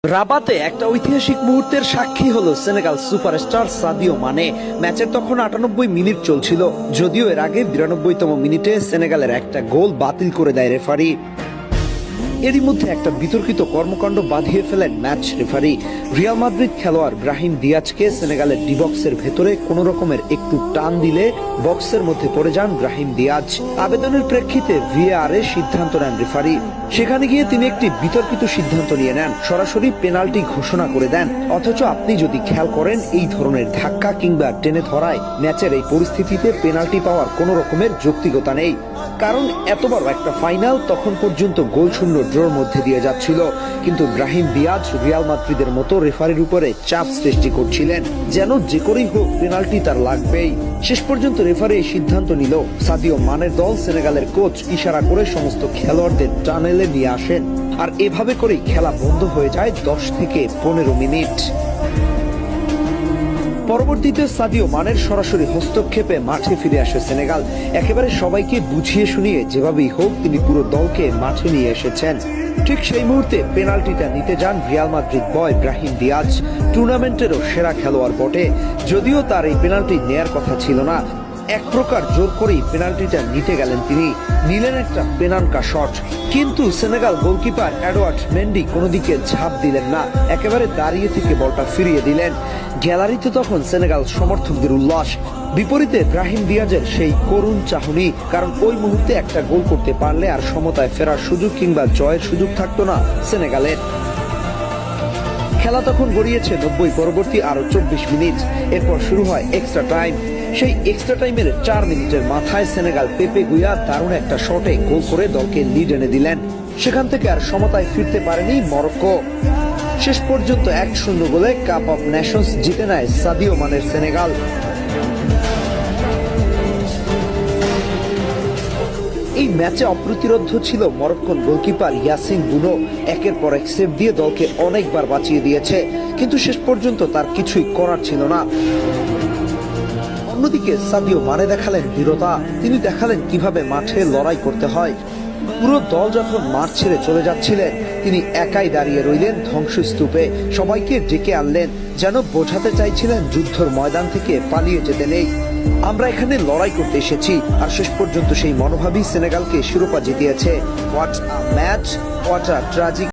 রাবাতে একটা ঐতিহাসিক মুহূর্তের সাক্ষী হলো সেনেগাল সুপারস্টার সাদিও মানে। ম্যাচের তখন ৯৮ মিনিট চলছিল, যদিও এর আগে ৯২তম মিনিটে সেনেগালের একটা গোল বাতিল করে দেয় রেফারি। এরই মধ্যে একটা বিতর্কিত কর্মকাণ্ড বাঁধিয়ে ফেলেন ম্যাচ রেফারি। রিয়াল মাদ্রিদ খেলোয়াড় ব্রাহিম দিয়াজকে সেনেগালের ডি বক্সের ভেতরে কোন রকমের একটু টান দিলে বক্সের মধ্যে পড়ে যান ব্রাহিম দিয়াজ। আবেদনের প্রেক্ষিতে ভিএআর এ সিদ্ধান্ত নেন রেফারি। সেখানে গিয়ে তিনি একটি বিতর্কিত সিদ্ধান্ত নিয়ে নেন, সরাসরি পেনাল্টি ঘোষণা করে দেন। অথচ আপনি যদি খেয়াল করেন, এই ধরনের ধাক্কা কিংবা টেনে ধরায় ম্যাচের এই পরিস্থিতিতে পেনাল্টি পাওয়ার কোন রকমের যৌক্তিকতা নেই। কারণ এত বড় একটা ফাইনাল তখন পর্যন্ত গোল শূন্য ড্রর মধ্যে দিয়ে যাচ্ছিল, কিন্তু ব্রাহিম দিয়াজ রিয়াল মাদ্রিদের মতো রেফারির উপরে চাপ সৃষ্টি করছিলেন, যেন যে করেই হোক পেনাল্টি তার লাগবেই। শেষ পর্যন্ত রেফারি এই সিদ্ধান্ত নিল। সাদিও মানের দল সেনেগালের কোচ ইশারা করে সমস্ত খেলোয়াড়দের টানেলে নিয়ে আসেন, আর এভাবে করেই খেলা বন্ধ হয়ে যায় ১০ থেকে ১৫ মিনিট। পরবর্তীতে সাদিও মানের সরাসরি হস্তক্ষেপে মাঠে ফিরে আসে সেনেগাল। একেবারে সবাইকে বুঝিয়ে শুনিয়ে যেভাবেই হোক তিনি পুরো দলকে মাঠে নিয়ে এসেছেন। ঠিক সেই মুহূর্তে পেনাল্টিটা নিতে যান রিয়াল মাদ্রিদ বয় ব্রাহিম দিয়াজ, টুর্নামেন্টেরও সেরা খেলোয়াড় বটে। যদিও তার এই পেনাল্টি নেয়ার কথা ছিল না, এক প্রকার জোর করেই পেনাল্টিটা নিতে গেলেন তিনি। নিলেন একটা পেনানকা শট, কিন্তু সেনেগাল গোলকিপার এডওয়ার্ড মেন্ডি কোনো দিকে ঝাঁপ দিলেন না, একেবারে দাঁড়িয়ে থেকে বলটা ফিরিয়ে দিলেন। গ্যালারিতে তখন সেনেগাল সমর্থকদের উল্লাস, বিপরীতে ব্রাহিম দিয়াজের সেই করুণ চাহনি। কারণ ওই মুহূর্তে একটা গোল করতে পারলে আর সমতায় ফেরার সুযোগ কিংবা জয়ের সুযোগ থাকতো না সেনেগালের। খেলা তখন গড়িয়েছে ৯০, পরবর্তী আরো ২৪ মিনিট। এরপর শুরু হয় এক্সট্রা টাইম। সেই এক্সট্রা টাইমের ৪ মিনিটের মাথায় সেনেগাল পেপে গুয়া দারুণ একটা শটে গোল করে দলকে লিড এনে দিলেন। সেখান থেকে আর সমতায় ফিরতে পারেনি মরক্কো। শেষ পর্যন্ত ১-০ গোলে কাপ অফ নেশনস জিতে নেয় সাদিও মানের সেনেগাল। এই ম্যাচে অপ্রতিরোধ্য ছিল মরক্কোর গোলকিপার ইয়াসিন বুনো। একের পর এক সেভ দিয়ে দলকে অনেকবার বাঁচিয়ে দিয়েছে, কিন্তু শেষ পর্যন্ত তার কিছুই করার ছিল না। অন্যদিকে সাদিও মানে দেখালেন দৃঢ়তা। তিনি দেখালেন কিভাবে মাঠে লড়াই করতে হয়। পুরো দল যখন মাঠ ছেড়ে চলে যাচ্ছিলেন, তিনি একাই দাঁড়িয়ে রইলেন ধ্বংসস্তূপে। সবাইকে ডেকে আনলেন, যেন বোঝাতে চাইছিলেন যুদ্ধের ময়দান থেকে পালিয়ে যেতে নেই, আমরা এখানে লড়াই করতে এসেছি। আর শেষ পর্যন্ত সেই মনোভাবই সেনেগালকে শিরোপা জিতিয়েছে। What a match, what a tragic